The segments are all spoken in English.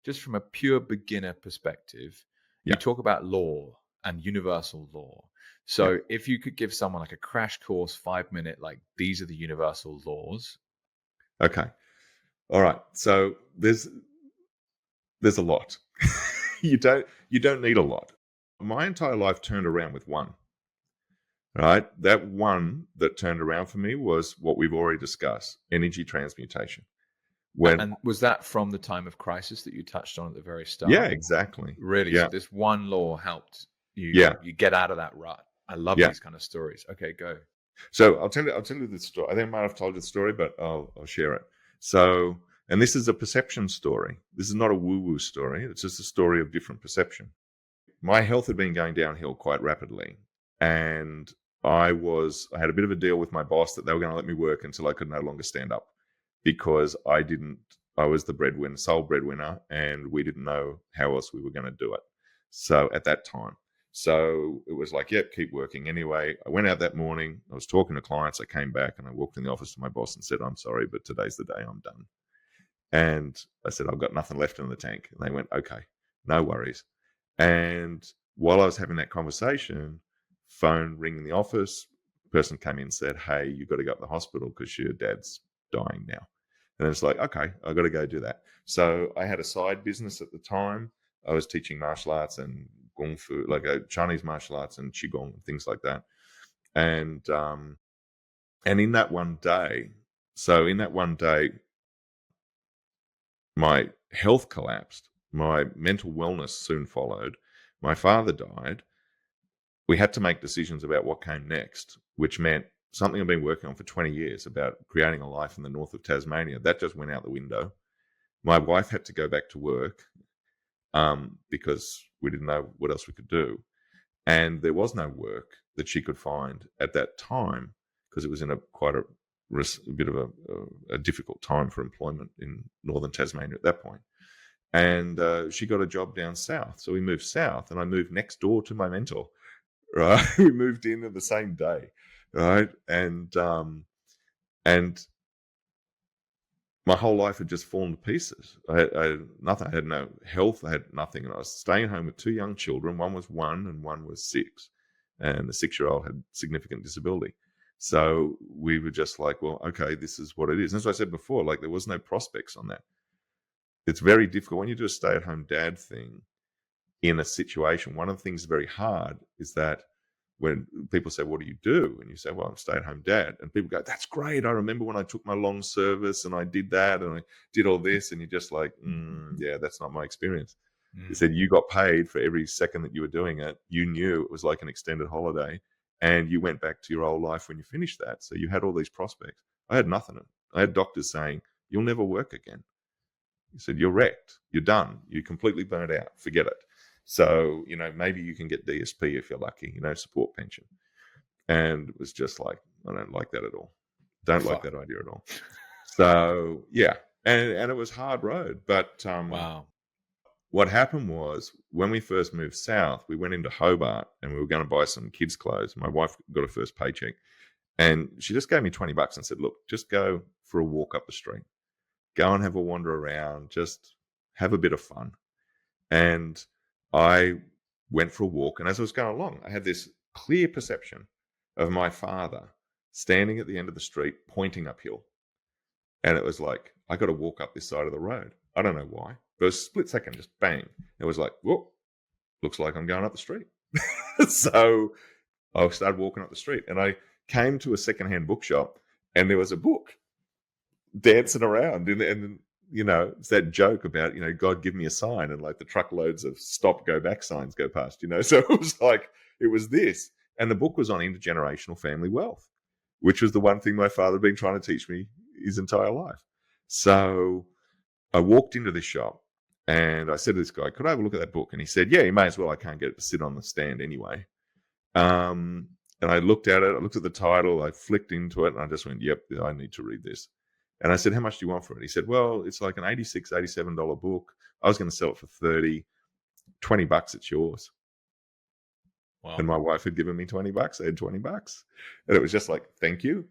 just from a pure beginner perspective, you Yeah. talk about law and universal law. Yeah. So if you could give someone like a crash course 5 minute, like these are the universal laws. Okay. All right. So there's a lot. You don't need a lot. My entire life turned around with one. Right? That one that turned around for me was what we've already discussed, energy transmutation. When And was that from the time of crisis that you touched on at the very Yeah, start? exactly. Really? Yeah. So this one law helped you Yeah. get out of that rut. I love Yeah. these kind of stories. Okay, go. So I'll tell you the story. I think I might have told you the story, but I'll share it. So, and this is a perception story. This is not a woo-woo story. It's just a story of different perception. My health had been going downhill quite rapidly, and I had a bit of a deal with my boss that they were going to let me work until I could no longer stand up, because I was the breadwinner, sole breadwinner, and we didn't know how else we were going to do it. So at that time, so it was like, yep, keep working. Anyway, I went out that morning. I was talking to clients. I came back and I walked in the office to my boss and said, I'm sorry, but today's the day I'm done. And I said, I've got nothing left in the tank. And they went, okay, no worries. And while I was having that conversation, phone ring in the office, person came in and said, hey, you've got to go to the hospital because your dad's dying now. And it's like, okay, I've got to go do that. So I had a side business at the time. I was teaching martial arts and kung fu, like Chinese martial arts and qigong and things like that. And in that one day, my health collapsed. My mental wellness soon followed. My father died. We had to make decisions about what came next, which meant something I've been working on for 20 years about creating a life in the north of Tasmania. That just went out the window. My wife had to go back to work because we didn't know what else we could do. And there was no work that she could find at that time because it was in a bit of a difficult time for employment in northern Tasmania at that point. And she got a job down south. So we moved south, and I moved next door to my mentor, right? We moved in on the same day, right? And my whole life had just fallen to pieces. I had nothing. I had no health. I had nothing. And I was staying home with two young children. One was 1 and one was 6. And the 6-year-old had significant disability. So we were just like, well, okay, this is what it is. And as I said before, like there was no prospects on that. It's very difficult when you do a stay-at-home dad thing in a situation. One of the things very hard is that when people say, what do you do? And you say, well, I'm a stay-at-home dad. And people go, that's great. I remember when I took my long service and I did that and I did all this. And you're just like, yeah, that's not my experience. He said, you got paid for every second that you were doing it. You knew it was like an extended holiday and you went back to your old life when you finished that. So you had all these prospects. I had nothing. I had doctors saying, you'll never work again. He said, you're wrecked. You're done. You're completely burnt out. Forget it. So, maybe you can get DSP if you're lucky, support pension. And it was just like, I don't like that at all. Don't like that idea at all. So, yeah. And it was hard road. But Wow. what happened was when we first moved south, we went into Hobart and we were going to buy some kids' clothes. My wife got her first paycheck. And she just gave me $20 and said, look, just go for a walk up the street. Go and have a wander around. Just have a bit of fun. And I went for a walk. And as I was going along, I had this clear perception of my father standing at the end of the street, pointing uphill. And it was like, I got to walk up this side of the road. I don't know why. But it was a split second, just bang. It was like, whoa, looks like I'm going up the street. So I started walking up the street and I came to a secondhand bookshop and there was a book dancing around. And it's that joke about, God give me a sign, and like the truckloads of stop, go back signs go past, So it was like, it was this. And the book was on intergenerational family wealth, which was the one thing my father had been trying to teach me his entire life. So I walked into this shop and I said to this guy, could I have a look at that book? And he said, yeah, you may as well. I can't get it to sit on the stand anyway. And I looked at it, I looked at the title, I flicked into it and I just went, yep, I need to read this. And I said, how much do you want for it? He said, well, it's like an $86, $87 book. I was going to sell it for $30, $20, it's yours. Wow. And my wife had given me $20. I had $20. And it was just like, thank you.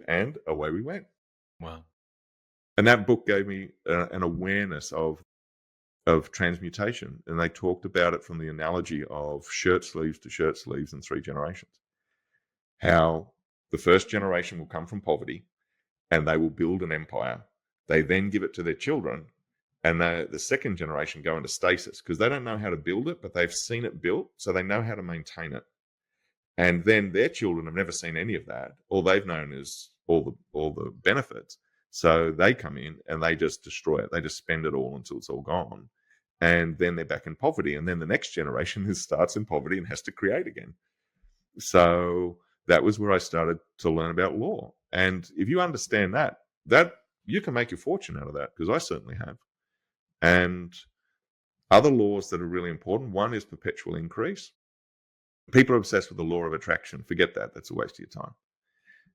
And away we went. Wow. And that book gave me an awareness of of transmutation, and they talked about it from the analogy of shirt sleeves to shirt sleeves in 3 generations. How the first generation will come from poverty and they will build an empire. They then give it to their children, and the second generation go into stasis because they don't know how to build it, but they've seen it built, so they know how to maintain it. And then their children have never seen any of that. All they've known is all the benefits. So they come in and they just destroy it. They just spend it all until it's all gone. And then they're back in poverty. And then the next generation starts in poverty and has to create again. So that was where I started to learn about law. And if you understand that you can make your fortune out of that, because I certainly have. And other laws that are really important, one is perpetual increase. People are obsessed with the law of attraction. Forget that. That's a waste of your time.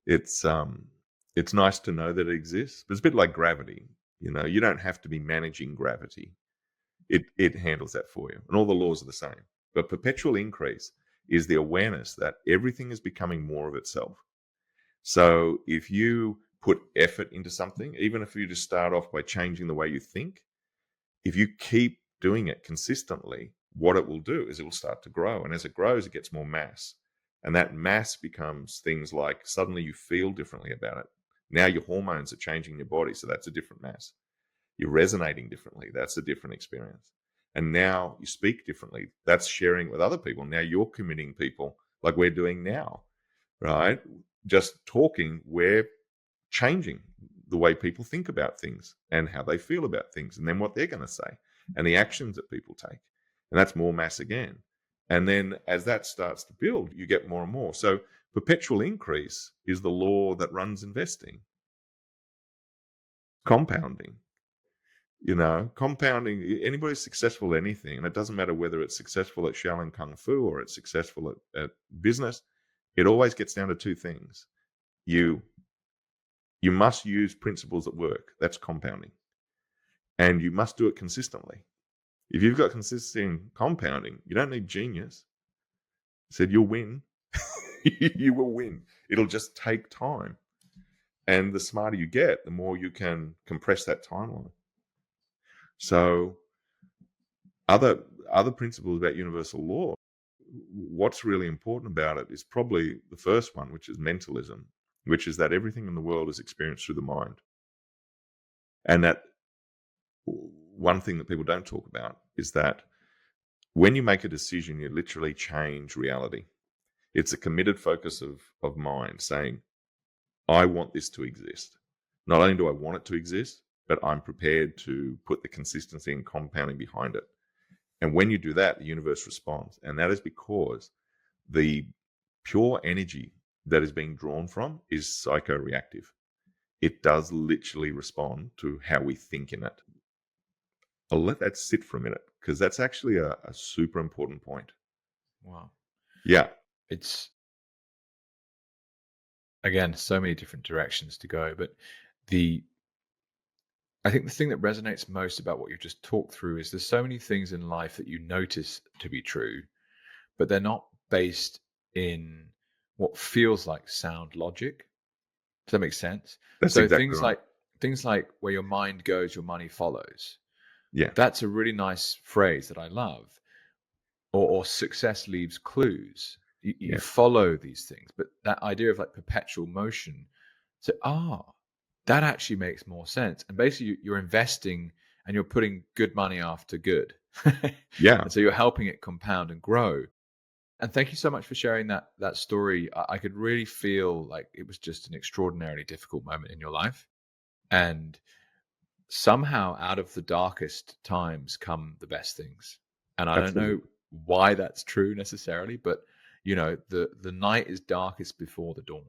It's nice to know that it exists, but it's a bit like gravity. You don't have to be managing gravity. It handles that for you. And all the laws are the same. But perpetual increase is the awareness that everything is becoming more of itself. So if you put effort into something, even if you just start off by changing the way you think, if you keep doing it consistently, what it will do is it will start to grow. And as it grows, it gets more mass. And that mass becomes things like suddenly you feel differently about it. Now your hormones are changing in your body, so that's a different mass. You're resonating differently. That's a different experience. And now you speak differently. That's sharing with other people. Now you're committing people like we're doing now, right? Just talking, we're changing the way people think about things and how they feel about things, and then what they're going to say and the actions that people take. And that's more mass again. And then as that starts to build, you get more and more. So perpetual increase is the law that runs investing. Compounding. Compounding, anybody's successful at anything, and it doesn't matter whether it's successful at Shaolin Kung Fu or it's successful at business, it always gets down to two things. You must use principles that work. That's compounding. And you must do it consistently. If you've got consistent compounding, you don't need genius. I said you'll win. You will win. It'll just take time. And the smarter you get, the more you can compress that timeline. So other principles about universal law, what's really important about it is probably the first one, which is mentalism, which is that everything in the world is experienced through the mind. And that one thing that people don't talk about is that when you make a decision, you literally change reality. It's a committed focus of mind saying, I want this to exist. Not only do I want it to exist, but I'm prepared to put the consistency and compounding behind it. And when you do that, the universe responds. And that is because the pure energy that is being drawn from is psychoreactive. It does literally respond to how we think in it. I'll let that sit for a minute because that's actually a super important point. Wow. Yeah. It's, again, so many different directions to go, but I think the thing that resonates most about what you've just talked through is there's so many things in life that you notice to be true, but they're not based in what feels like sound logic. Does that make sense? That's So exactly right. things like where your mind goes, your money follows. Yeah. That's a really nice phrase that I love. Or success leaves clues. You Yeah. follow these things, but that idea of like perpetual motion. So that actually makes more sense. And basically, you're investing and you're putting good money after good, Yeah. and so you're helping it compound and grow. And thank you so much for sharing that story. I could really feel like it was just an extraordinarily difficult moment in your life, and somehow out of the darkest times come the best things. And I don't know Absolutely. why that's true necessarily, but the night is darkest before the dawn.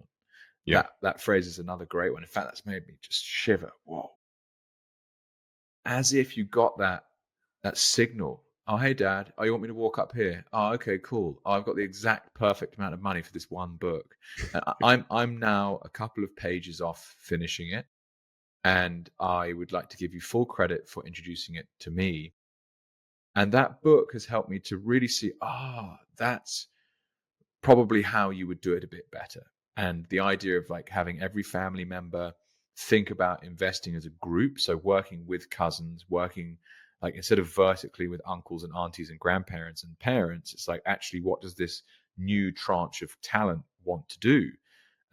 Yeah. That phrase is another great one. In fact, that's made me just shiver. Whoa. As if you got that signal. Oh, hey dad. Oh, you want me to walk up here? Oh, okay, cool. Oh, I've got the exact perfect amount of money for this one book. And I'm now a couple of pages off finishing it. And I would like to give you full credit for introducing it to me. And that book has helped me to really see, that's probably how you would do it a bit better. And the idea of like having every family member think about investing as a group. So working with cousins, working Like instead of vertically with uncles and aunties and grandparents and parents, it's like actually what does this new tranche of talent want to do?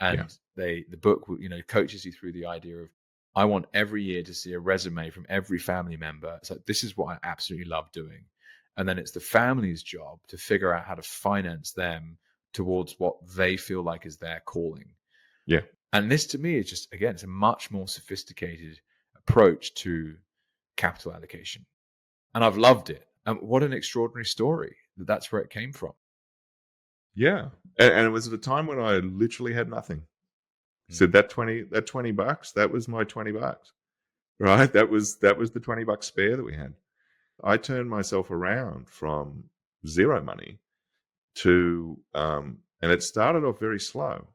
Yeah. And the book, coaches you through the idea of, I want every year to see a resume from every family member. It's like, this is what I absolutely love doing. And then it's the family's job to figure out how to finance them towards what they feel like is their calling. Yeah. And this to me is just, again, it's a much more sophisticated approach to capital allocation. And I've loved it. And what an extraordinary story that that's where it came from. Yeah. And it was at a time when I literally had nothing. So Mm. that $20, that was my $20, right? That was the $20 spare that we had. I turned myself around from zero money to, and it started off very slow.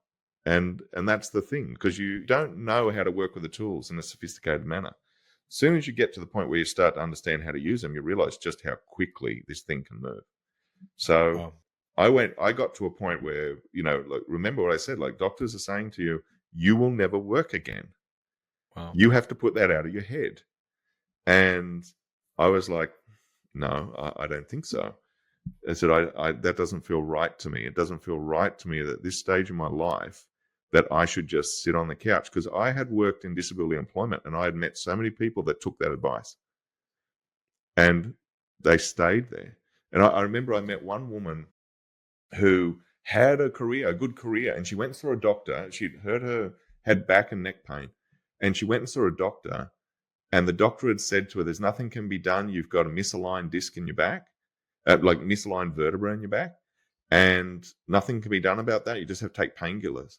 And that's the thing, because you don't know how to work with the tools in a sophisticated manner. As soon as you get to the point where you start to understand how to use them, you realize just how quickly this thing can move. So Wow. I got to a point where, like, remember what I said, like, doctors are saying to you, you will never work again. Wow. You have to put that out of your head. And I was like, no, I don't think so. I said, I that doesn't feel right to me. It doesn't feel right to me that at this stage in my life that I should just sit on the couch, because I had worked in disability employment and I had met so many people that took that advice and they stayed there. And I remember I met one woman who had a good career, and she went through a doctor. She'd had back and neck pain, and she went and saw a doctor, and the doctor had said to her, there's nothing can be done. You've got a misaligned disc in your back, like misaligned vertebra in your back, and nothing can be done about that. You just have to take painkillers.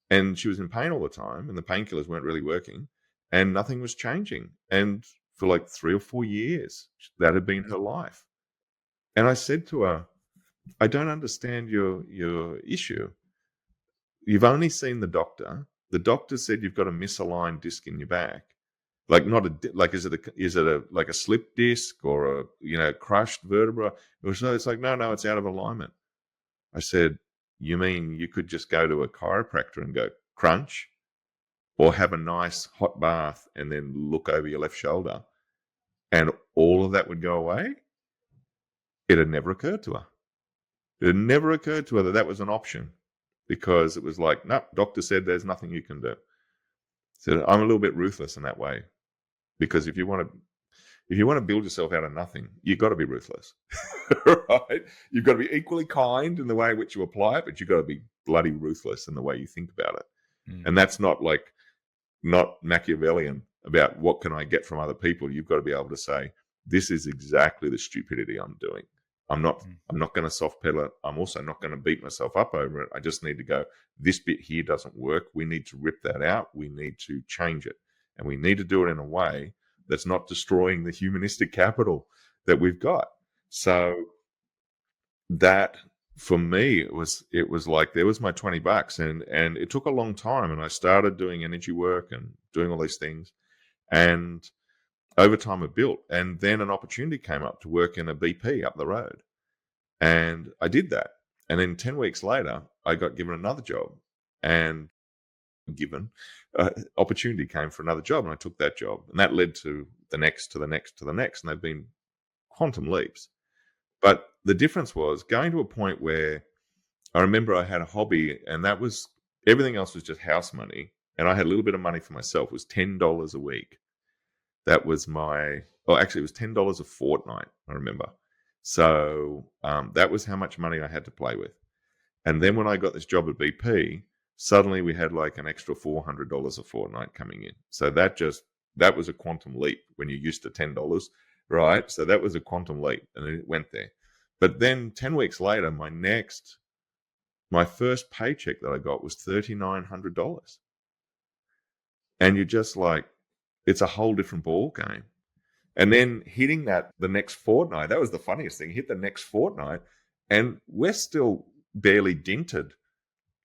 And she was in pain all the time, and the painkillers weren't really working, and nothing was changing. And for like 3 or 4 years, that had been her life. And I said to her, I don't understand your issue. You've only seen the doctor. The doctor said you've got a misaligned disc in your back. Like, not like, is it a like a slip disc or a crushed vertebra? It's like, no, it's out of alignment. I said, you mean you could just go to a chiropractor and go crunch, or have a nice hot bath and then look over your left shoulder, and all of that would go away? It had never occurred to her. It had never occurred to her that that was an option, because it was like, no, doctor said there's nothing you can do. So I'm a little bit ruthless in that way, because if you want to build yourself out of nothing, you've got to be ruthless, right? You've got to be equally kind in the way in which you apply it, but you've got to be bloody ruthless in the way you think about it. Mm. And that's not Machiavellian about what can I get from other people. You've got to be able to say, this is exactly the stupidity I'm doing. I'm not going to soft pedal it. I'm also not going to beat myself up over it. I just need to go, this bit here doesn't work. We need to rip that out. We need to change it. And we need to do it in a way that's not destroying the humanistic capital that we've got. So that, for me, it was like, there was my $20, and it took a long time. And I started doing energy work and doing all these things. And over time it built. And then an opportunity came up to work in a BP up the road. And I did that. And then 10 weeks later, I got given another job, and opportunity came for another job, and I took that job. And that led to the next, to the next, to the next. And they've been quantum leaps. But the difference was going to a point where I remember I had a hobby, and that was, everything else was just house money. And I had a little bit of money for myself. It was $10 a week. That was actually, it was $10 a fortnight, I remember. So that was how much money I had to play with. And then when I got this job at BP, suddenly we had like an extra $400 a fortnight coming in. So that was a quantum leap when you're used to $10, right? So that was a quantum leap, and it went there. But then 10 weeks later, my first paycheck that I got was $3,900. And you're just like, it's a whole different ball game. And then hitting that the next fortnight, that was the funniest thing. Hit the next fortnight, and we're still barely dented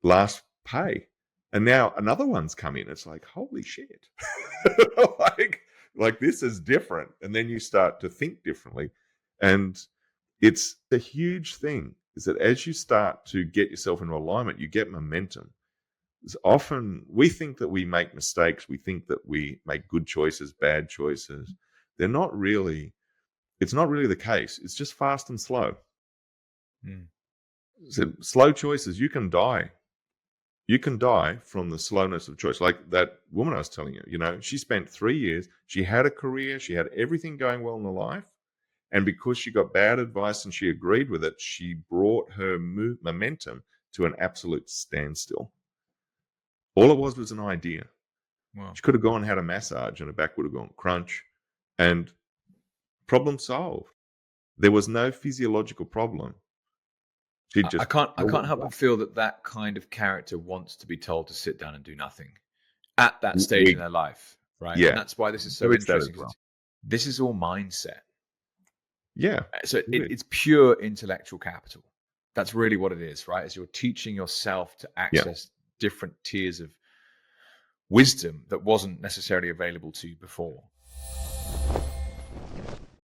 last pay. And now another one's come in. It's like, holy shit. like this is different. And then you start to think differently. And it's a huge thing, is that as you start to get yourself into alignment, you get momentum. Often we think that we make mistakes. We think that we make good choices, bad choices. They're not really It's not really the case. It's just fast and slow. Mm. So slow choices, you can die. You can die from the slowness of choice. Like that woman I was telling you, she spent 3 years, she had a career, she had everything going well in her life. And because she got bad advice and she agreed with it, she brought her momentum to an absolute standstill. All it was an idea. Wow. She could have gone and had a massage and her back would have gone crunch, and problem solved. There was no physiological problem. She I just can't help but feel that kind of character wants to be told to sit down and do nothing at that stage in we, their life, right? And yeah. that's why this is So so it's that as interesting, well. because this is all mindset. Yeah. So It is. it's pure intellectual capital. That's really what it is, right? As you're teaching yourself to Yeah. access different tiers of wisdom that wasn't necessarily available to you before.